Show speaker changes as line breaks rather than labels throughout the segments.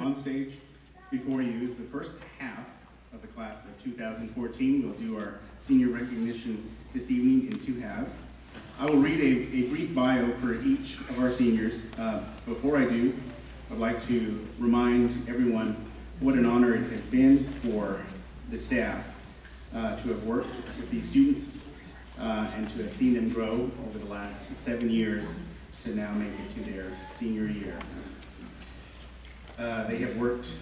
on stage before you is the first half of the class of 2014. We'll do our senior recognition this evening in two halves. I will read a brief bio for each of our seniors. Before I do, I'd like to remind everyone what an honor it has been for the staff to have worked with these students and to have seen them grow over the last 7 years to now make it to their senior year. They have worked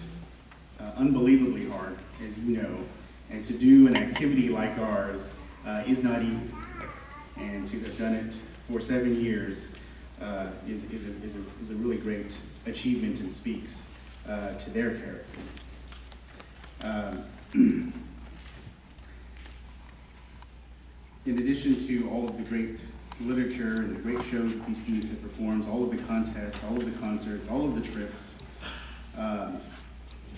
unbelievably hard, as you know, and to do an activity like ours is not easy. And to have done it for 7 years is a really great achievement and speaks to their character. In addition to all of the great literature and the great shows that these students have performed, all of the contests, all of the concerts, all of the trips,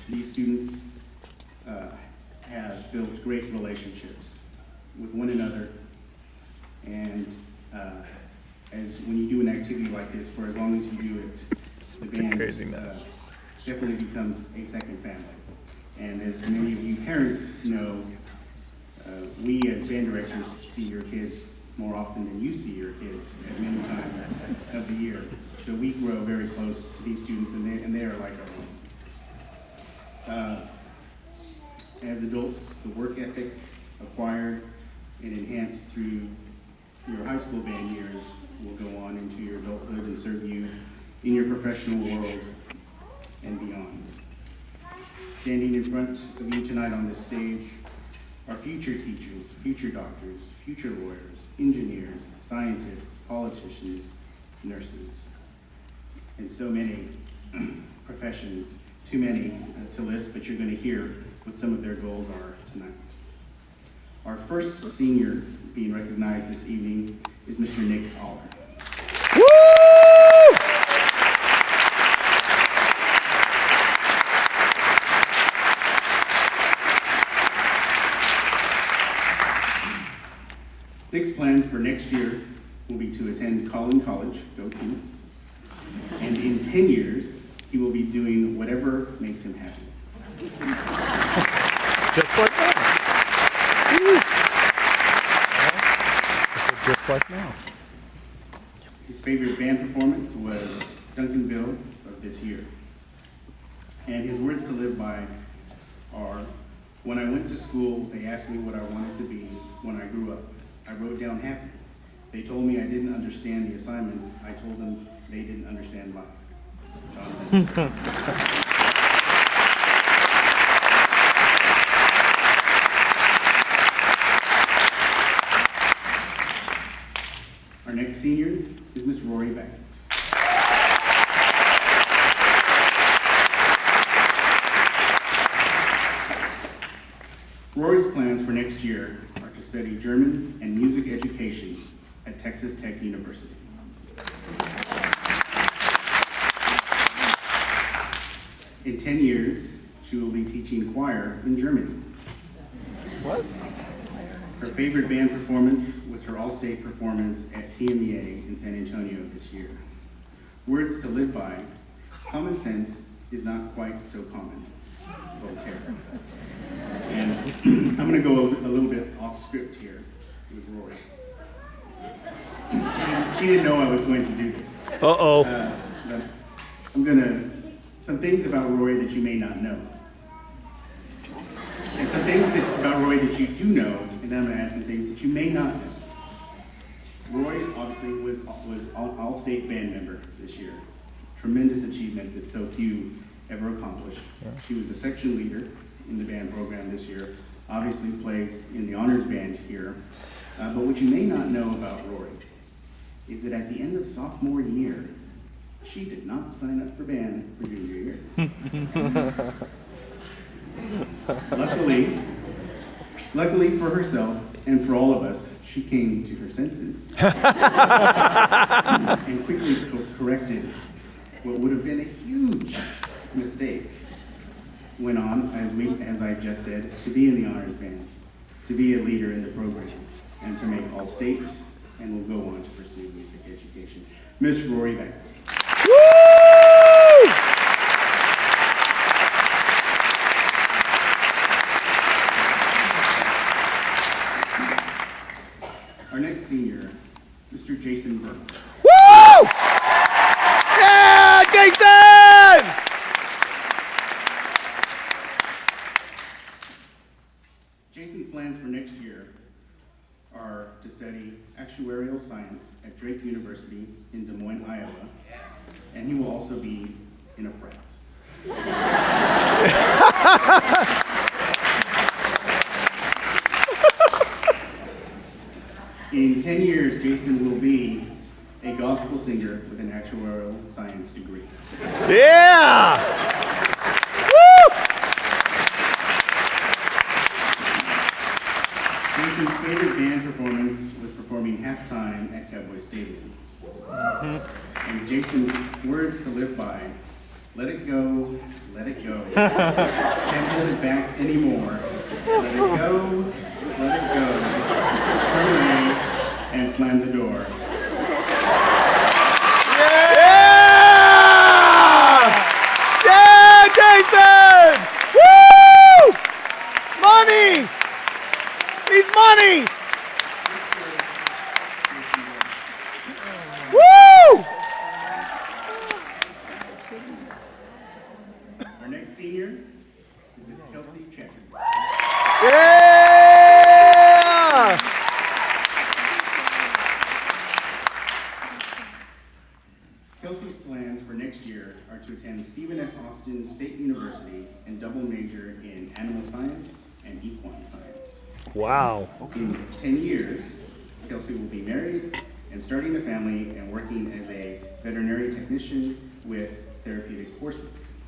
these students have built great relationships with one another. And as when you do an activity like this, for as long as you do it, the band definitely becomes a second family. And as many of you parents know, we as band directors see your kids more often than you see your kids at many times of the year. So we grow very close to these students, and they are like our own. As adults, the work ethic acquired and enhanced through your high school band years will go on into your adulthood and serve you in your professional world and beyond. Standing in front of you tonight on this stage are future teachers, future doctors, future lawyers, engineers, scientists, politicians, nurses, and so many professions, too many to list, but you're going to hear what some of their goals are tonight. Our first senior being recognized this evening is Mr. Nick Aller. Woo! Nick's plans for next year will be to attend Collin College, go Cubes, and in 10 years, he will be doing whatever makes him happy.
Just like that. Just like now.
His favorite band performance was Duncanville of this year. And his words to live by are, when I went to school, they asked me what I wanted to be when I grew up. I wrote down happy. They told me I didn't understand the assignment. I told them they didn't understand life. Jonathan. Our next senior is Miss Rory Baggett. Rory's plans for next year are to study German and music education at Texas Tech University. In 10 years, she will be teaching choir in Germany.
What?
Her favorite band performance was her all-state performance at TMEA in San Antonio this year. Words to live by, common sense is not quite so common, Voltaire. And I'm gonna go a little bit off script here with Rory. She didn't know I was going to do this.
Uh-oh.
But some things about Rory that you may not know. And some things about Roy that you do know, and then I'm going to add some things that you may not know. Roy obviously was all-state band member this year. Tremendous achievement that so few ever accomplished. Yeah. She was a section leader in the band program this year. Obviously plays in the honors band here. But what you may not know about Rory is that at the end of sophomore year, she did not sign up for band for junior year. Luckily for herself and for all of us, she came to her senses and quickly corrected what would have been a huge mistake. Went on, as I just said, to be in the honors band, to be a leader in the program, and to make all state, and will go on to pursue music education. Miss Rory Baggett. Woo! Jason Burke.
Woo! Yeah, Jason!
Jason's plans for next year are to study actuarial science at Drake University in Des Moines, Iowa, and he will also be in a frat. In 10 years, Jason will be a gospel singer with an actuarial science degree.
Yeah! Woo!
Jason's favorite band performance was performing halftime at Cowboy Stadium. And Jason's words to live by: let it go, let it go. Can't hold it back anymore. Let it go, let it go. Turn away and slam the door.
Yeah, Jason! Woo! Money! He's money! Woo!
Our next senior is Miss Kelsey Checker.
Yeah!
Kelsey's plans for next year are to attend Stephen F. Austin State University and double major in animal science and equine science.
Wow.
In 10 years, Kelsey will be married and starting a family and working as a veterinary technician with therapeutic horses.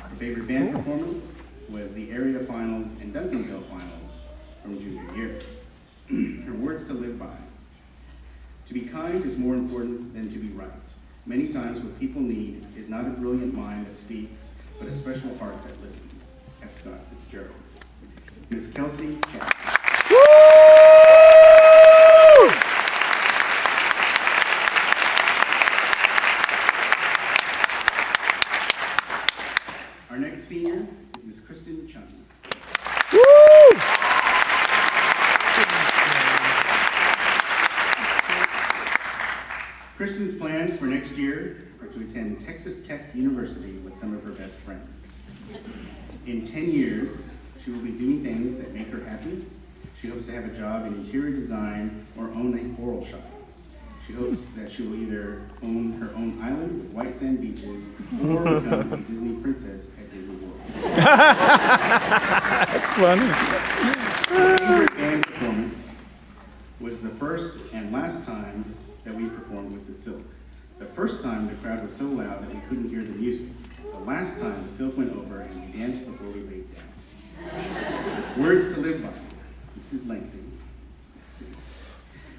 Her favorite band performance was the area finals and Duncanville finals from junior year. Her words to live by: to be kind is more important than to be right. Many times what people need is not a brilliant mind that speaks, but a special heart that listens. F. Scott Fitzgerald. Miss Kelsey Chapman.
Woo!
Our next senior is Miss Kristen Chung.
Woo!
Kristen's plans for next year are to attend Texas Tech University with some of her best friends. In 10 years, she will be doing things that make her happy. She hopes to have a job in interior design or own a floral shop. She hopes that she will either own her own island with white sand beaches or become a Disney princess at Disney World.
That's funny.
Her favorite band performance was the first and last time that we performed with the Silk. The first time the crowd was so loud that we couldn't hear the music. The last time the Silk went over and we danced before we laid down. Words to live by. This is lengthy. Let's see.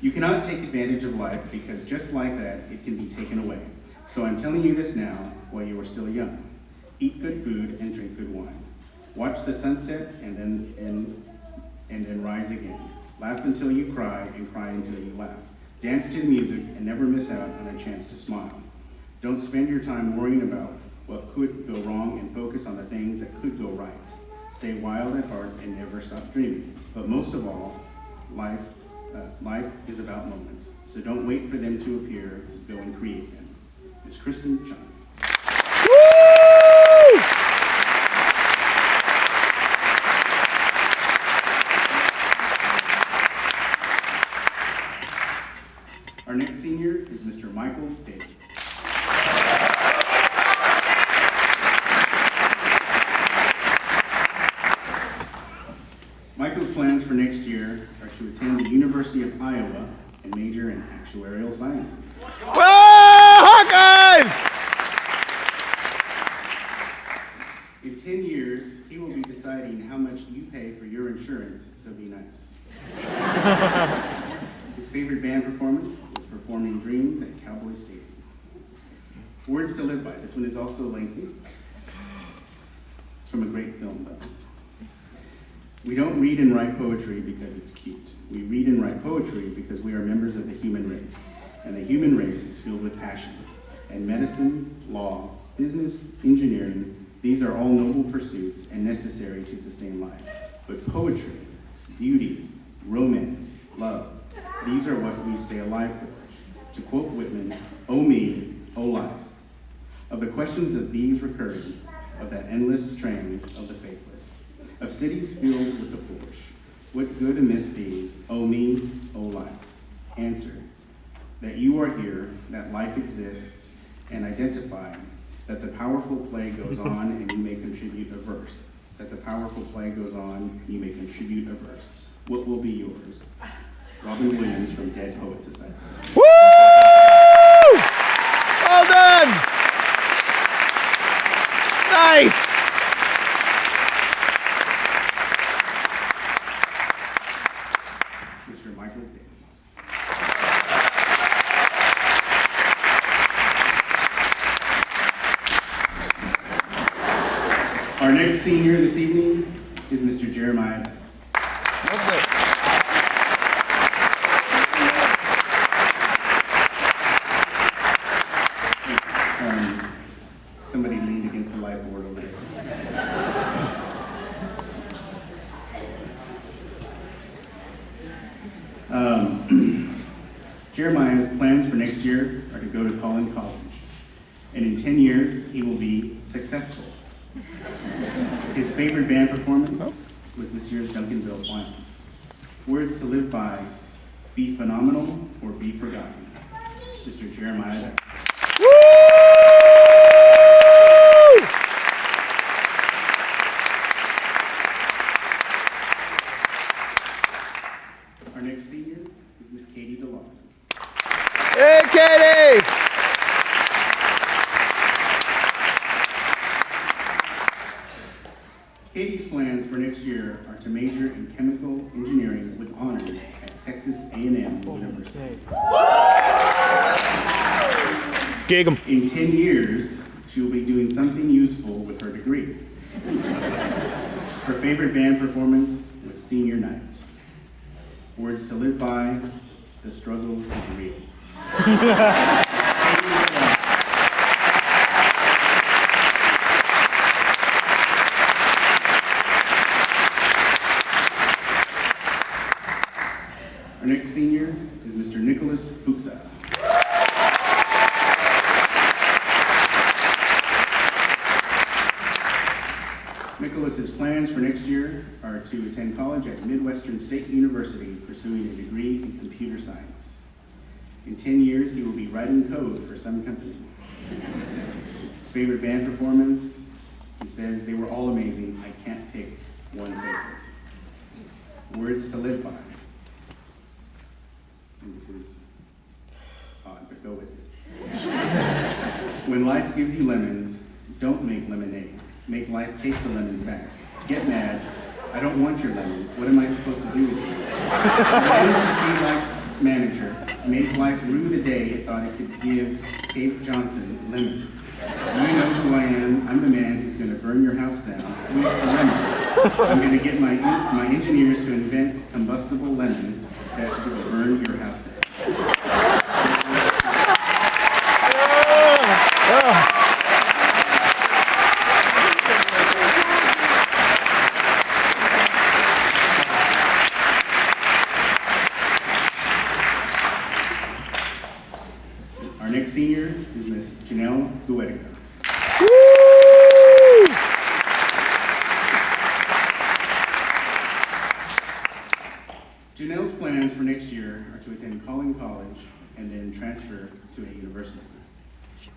You cannot take advantage of life because just like that, it can be taken away. So I'm telling you this now while you are still young. Eat good food and drink good wine. Watch the sunset and then rise again. Laugh until you cry and cry until you laugh. Dance to the music and never miss out on a chance to smile. Don't spend your time worrying about what could go wrong and focus on the things that could go right. Stay wild at heart and never stop dreaming. But most of all, life is about moments. So don't wait for them to appear, go and create them. Ms. Kristen Chung.
Woo!
Our next senior is Mr. Michael Davis. Michael's plans for next year are to attend the University of Iowa and major in actuarial sciences.
Whoa, Hawkeyes!
In 10 years, he will be deciding how much you pay for your insurance, so be nice. His favorite band performance was performing Dreams at Cowboy Stadium. Words to live by. This one is also lengthy. It's from a great film, though. We don't read and write poetry because it's cute. We read and write poetry because we are members of the human race. And the human race is filled with passion. And medicine, law, business, engineering, these are all noble pursuits and necessary to sustain life. But poetry, beauty, romance, love, these are what we stay alive for. To quote Whitman, "O me, O life, of the questions of these recurring, of that endless trains of the faithless, of cities filled with the foolish, what good amidst these, O me, O life? Answer, that you are here, that life exists, and identify that the powerful play goes on and you may contribute a verse. That the powerful play goes on and you may contribute a verse. What will be yours? Robin Williams from Dead Poets Society."
Woo! Well done! Nice!
Mr. Michael Davis. Our next senior this evening is Mr. Jeremiah. Somebody leaned against the light board over there. Jeremiah's plans for next year are to go to Collin College, and in 10 years, he will be successful. His favorite band performance was this year's Duncanville Finals. Words to live by: be phenomenal or be forgotten. Mr. Jeremiah.
Woo!
Our next senior is Miss Katie DeLong.
Hey, Katie!
Katie's plans for next year are to major in chemical engineering with honors at Texas A&M University.
Gig 'em.
In 10 years, she will be doing something useful with her degree. Her favorite band performance was senior night. Words to live by: the struggle is real. Our next senior is Mr. Nicholas Fuchsa. Nicholas's plans for next year are to attend college at Midwestern State University, pursuing a degree in computer science. In 10 years, he will be writing code for some company. His favorite band performance, he says, they were all amazing. I can't pick one favorite. Words to live by. And this is odd, but go with it. When life gives you lemons, don't make lemonade. Make life take the lemons back. Get mad. I don't want your lemons. What am I supposed to do with these? I went to see life's manager. Make life rue the day it thought it could give Cape Johnson lemons. Do you know who I am? I'm the man who's going to burn your house down with the lemons. I'm going to get my engineers to invent combustible lemons that will burn your house down. Our next senior is Miss Janelle Guedica. Janelle's plans for next year are to attend Collin College and then transfer to a university.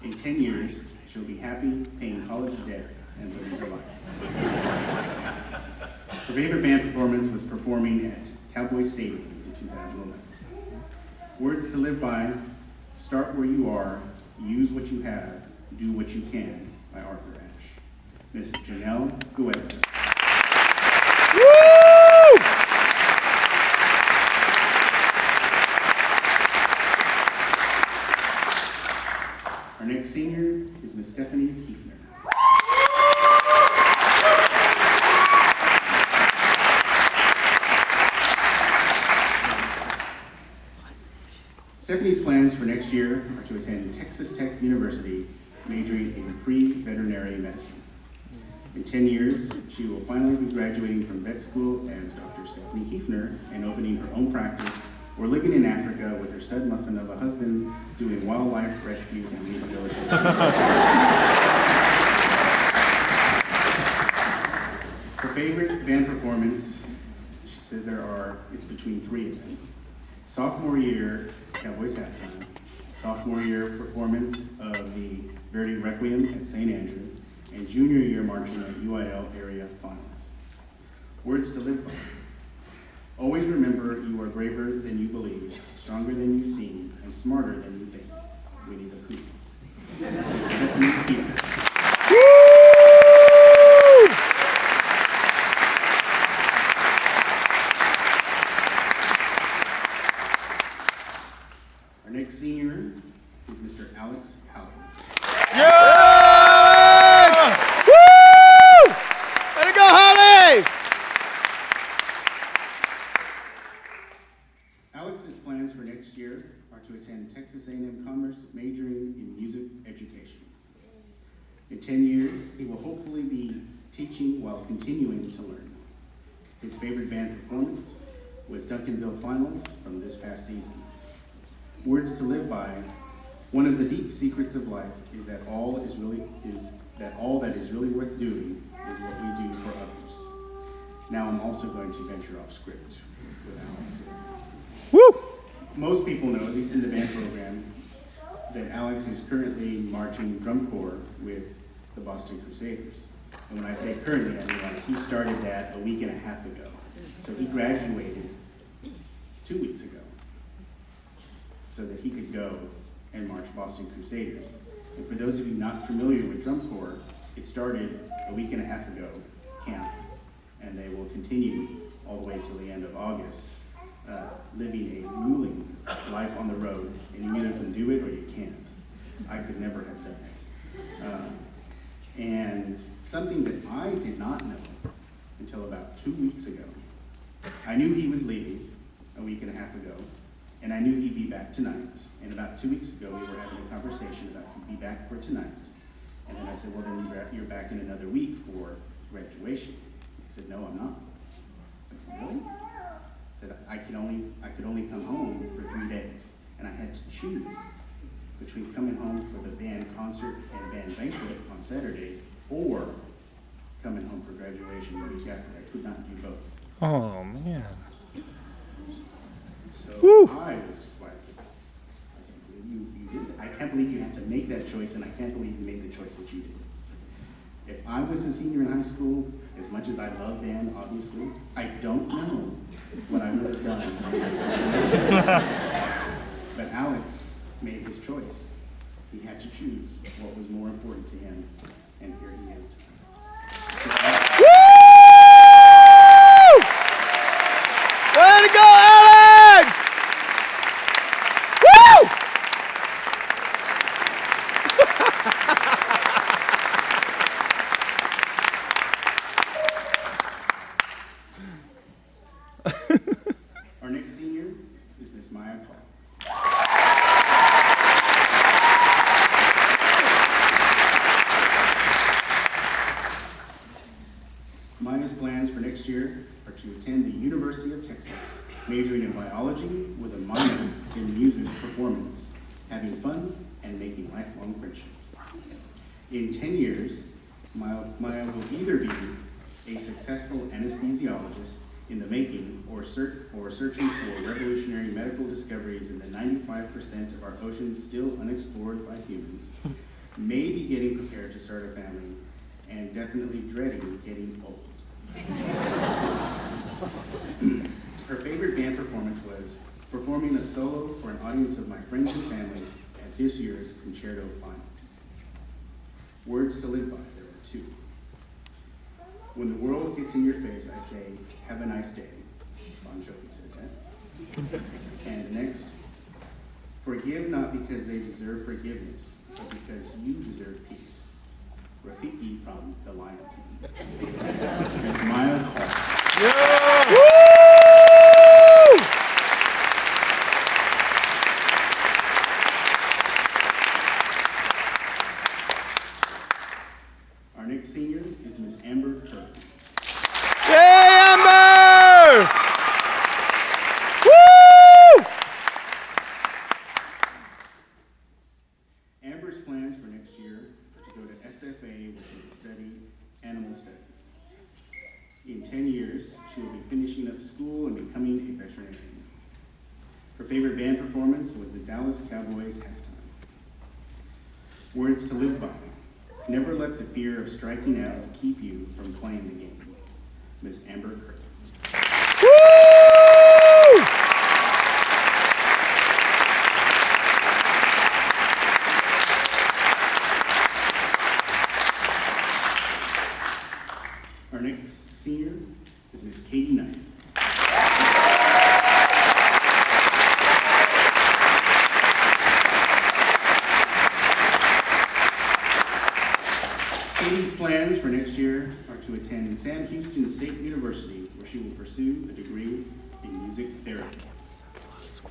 In 10 years, she'll be happy, paying college debt, and living her life. Her favorite band performance was performing at Cowboy Stadium in 2011. Words to live by: start where you are, use what you have, do what you can, by Arthur Ashe. Miss Janelle Guedica. Our next senior is Miss Stephanie Hiefner. Stephanie's plans for next year are to attend Texas Tech University, majoring in pre-veterinary medicine. In 10 years, she will finally be graduating from vet school as Dr. Stephanie Hiefner and opening her own practice or living in Africa with her stud muffin of a husband doing wildlife rescue and rehabilitation. Her favorite band performance, she says it's between 3 of them. Sophomore year Cowboys halftime, sophomore year performance of the Verdi Requiem at St. Andrew, and junior year marching at UIL area finals. Words to live by. Always remember you are braver than you believe, stronger than you seem, and smarter than you think. Winnie the Pooh. Miss Stephanie Kiefer. Our next senior is Mr. Alex Howell.
Yes! Woo! Way to go, Holly!
Alex's plans for next year are to attend Texas A&M Commerce, majoring in music education. In 10 years, he will hopefully be teaching while continuing to learn. His favorite band performance was Duncanville Finals from this past season. Words to live by. One of the deep secrets of life is that all that is really worth doing is what we do for others. Now I'm also going to venture off script with Alex here.
Woo!
Most people know, at least in the band program, that Alex is currently marching drum corps with the Boston Crusaders. And when I say currently, I mean like he started that a week and a half ago. So he graduated 2 weeks ago so that he could go and march Boston Crusaders. And for those of you not familiar with drum corps, it started a week and a half ago, camp, and they will continue all the way till the end of August, living a grueling life on the road, and you either can do it or you can't. I could never have done it. And something that I did not know until about 2 weeks ago, I knew he was leaving a week and a half ago, and I knew he'd be back tonight. And about 2 weeks ago, we were having a conversation about he'd be back for tonight. And then I said, well, then you're back in another week for graduation. He said, no, I'm not. I was like, really? I said, I could only come home for 3 days. And I had to choose between coming home for the band concert and band banquet on Saturday, or coming home for graduation the week after. I could not do both.
Oh, man.
So
Woo.
I was just like, I can't believe you did that. I can't believe you had to make that choice, and I can't believe you made the choice that you did. If I was a senior in high school, as much as I love band, obviously, I don't know what I would have done in that situation. But Alex made his choice. He had to choose what was more important to him, and here he is tonight.
Way to go, Alex! Woo!
Our next senior is Miss Maya Clark. Maya's plans for next year are to attend the University of Texas, majoring in biology with a minor in music performance, having fun and making lifelong friendships. In 10 years, Maya will either be a successful anesthesiologist in the making or searching for revolutionary medical discoveries in the 95% of our oceans still unexplored by humans, maybe getting prepared to start a family, and definitely dreading getting old. Her favorite band performance was performing a solo for an audience of my friends and family at this year's Concerto Finals. Words to live by, there are 2. When the world gets in your face, I say, have a nice day. Bon Jovi said that. And next, forgive not because they deserve forgiveness, but because you deserve peace. Rafiki from The Lion King. Miss Maya Clark.
Yeah. Woo!
Our next senior is Miss Amber Kerr.
Yay, Amber! Woo!
Bible studies. In 10 years, she will be finishing up school and becoming a veterinarian. Her favorite band performance was the Dallas Cowboys halftime. Words to live by. Never let the fear of striking out keep you from playing the game. Miss Amber Kirk.
Woo!
Our next senior is Miss Katie Knight. Katie's plans for next year are to attend Sam Houston State University, where she will pursue a degree in music therapy.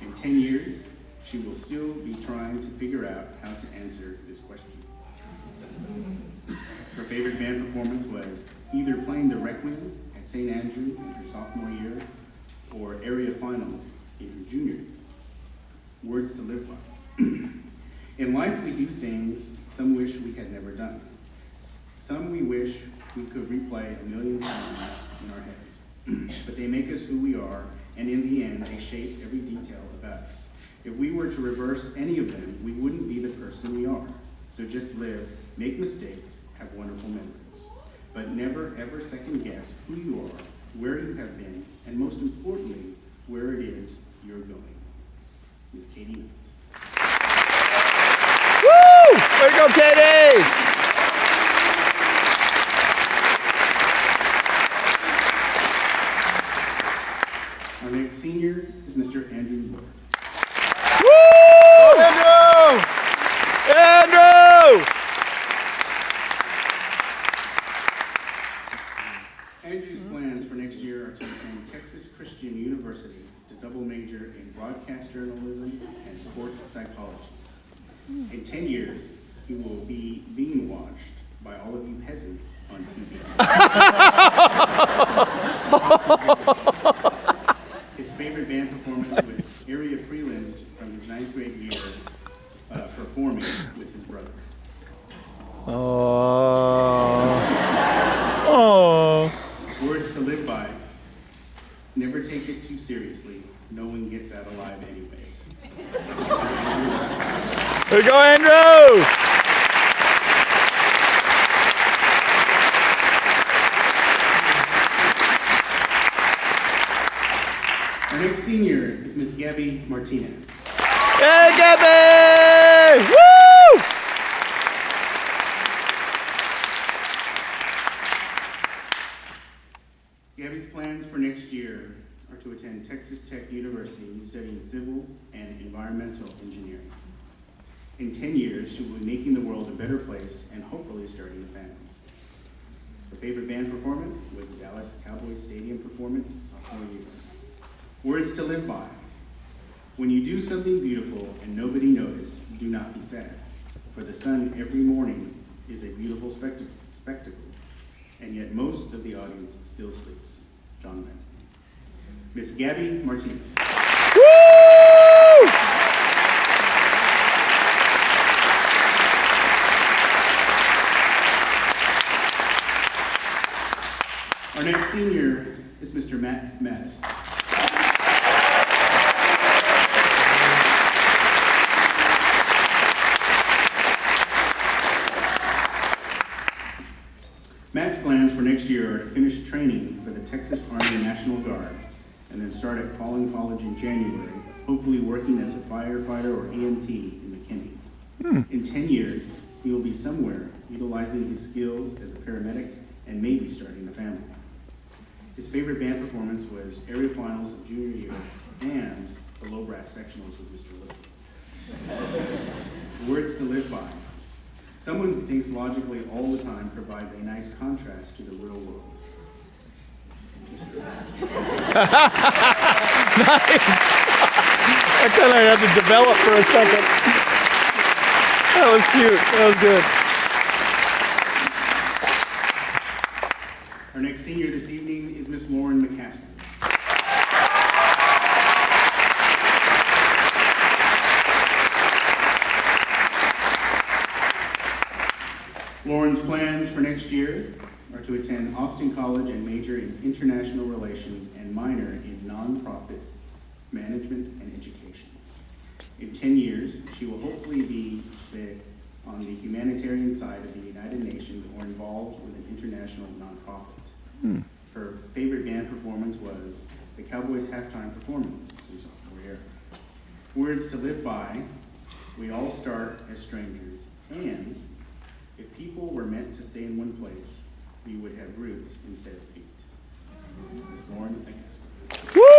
In 10 years, she will still be trying to figure out how to answer this question. Her favorite band performance was either playing the Requiem at St. Andrew in her sophomore year or area finals in her junior year. Words to live by. In life, we do things some wish we had never done. Some we wish we could replay a million times in our heads. But they make us who we are, and in the end, they shape every detail about us. If we were to reverse any of them, we wouldn't be the person we are. So just live, make mistakes, have wonderful memories. But never ever second guess who you are, where you have been, and most importantly, where it is you're going. Miss Katie Knight.
Woo! Way to go, Katie!
Our next senior is Mr. Andrew Ward.
Woo! Andrew! Andrew!
Andrew's plans for next year are to attend Texas Christian University to double major in broadcast journalism and sports psychology. In 10 years, he will be being watched by all of you peasants on TV. His favorite band performance was area prelims from his 9th grade year, performing with his brother.
Oh.
Words to live by. Never take it too seriously. No one gets out alive anyways. Mr. Andrew.
Way to go, Andrew!
Our next senior is Miss Gabby Martinez.
Hey, Gabby! Woo!
Gabby's plans for next year are to attend Texas Tech University studying civil and environmental engineering. In 10 years, she will be making the world a better place and hopefully starting a family. Her favorite band performance was the Dallas Cowboys Stadium performance sophomore year. Words to live by. When you do something beautiful and nobody noticed, do not be sad. For the sun every morning is a beautiful spectacle, and yet most of the audience still sleeps. John Lennon. Miss Gabby Martinez.
Woo!
Our next senior is Mr. Matt Mattis. Matt's plans for next year are to finish training for the Texas Army National Guard and then start at Collin College in January, hopefully working as a firefighter or EMT in McKinney. In 10 years, he will be somewhere utilizing his skills as a paramedic and maybe starting a family. His favorite band performance was area finals of junior year and the low brass sectionals with Mr. Liskey. His words to live by. Someone who thinks logically all the time provides a nice contrast to the real world. Mr. Matt.
Nice. That kind of had to develop for a second. That was cute. That was good.
Our next senior this evening is Miss Lauren McCaslin. Lauren's plans for next year are to attend Austin College and major in international relations and minor in nonprofit management and education. In 10 years, she will hopefully be on the humanitarian side of the United Nations or involved with an international nonprofit. Her favorite band performance was the Cowboys halftime performance from sophomore year. Words to live by: we all start as strangers, and if people were meant to stay in one place, we would have roots instead of feet. Miss Lauren, I guess.
Woo!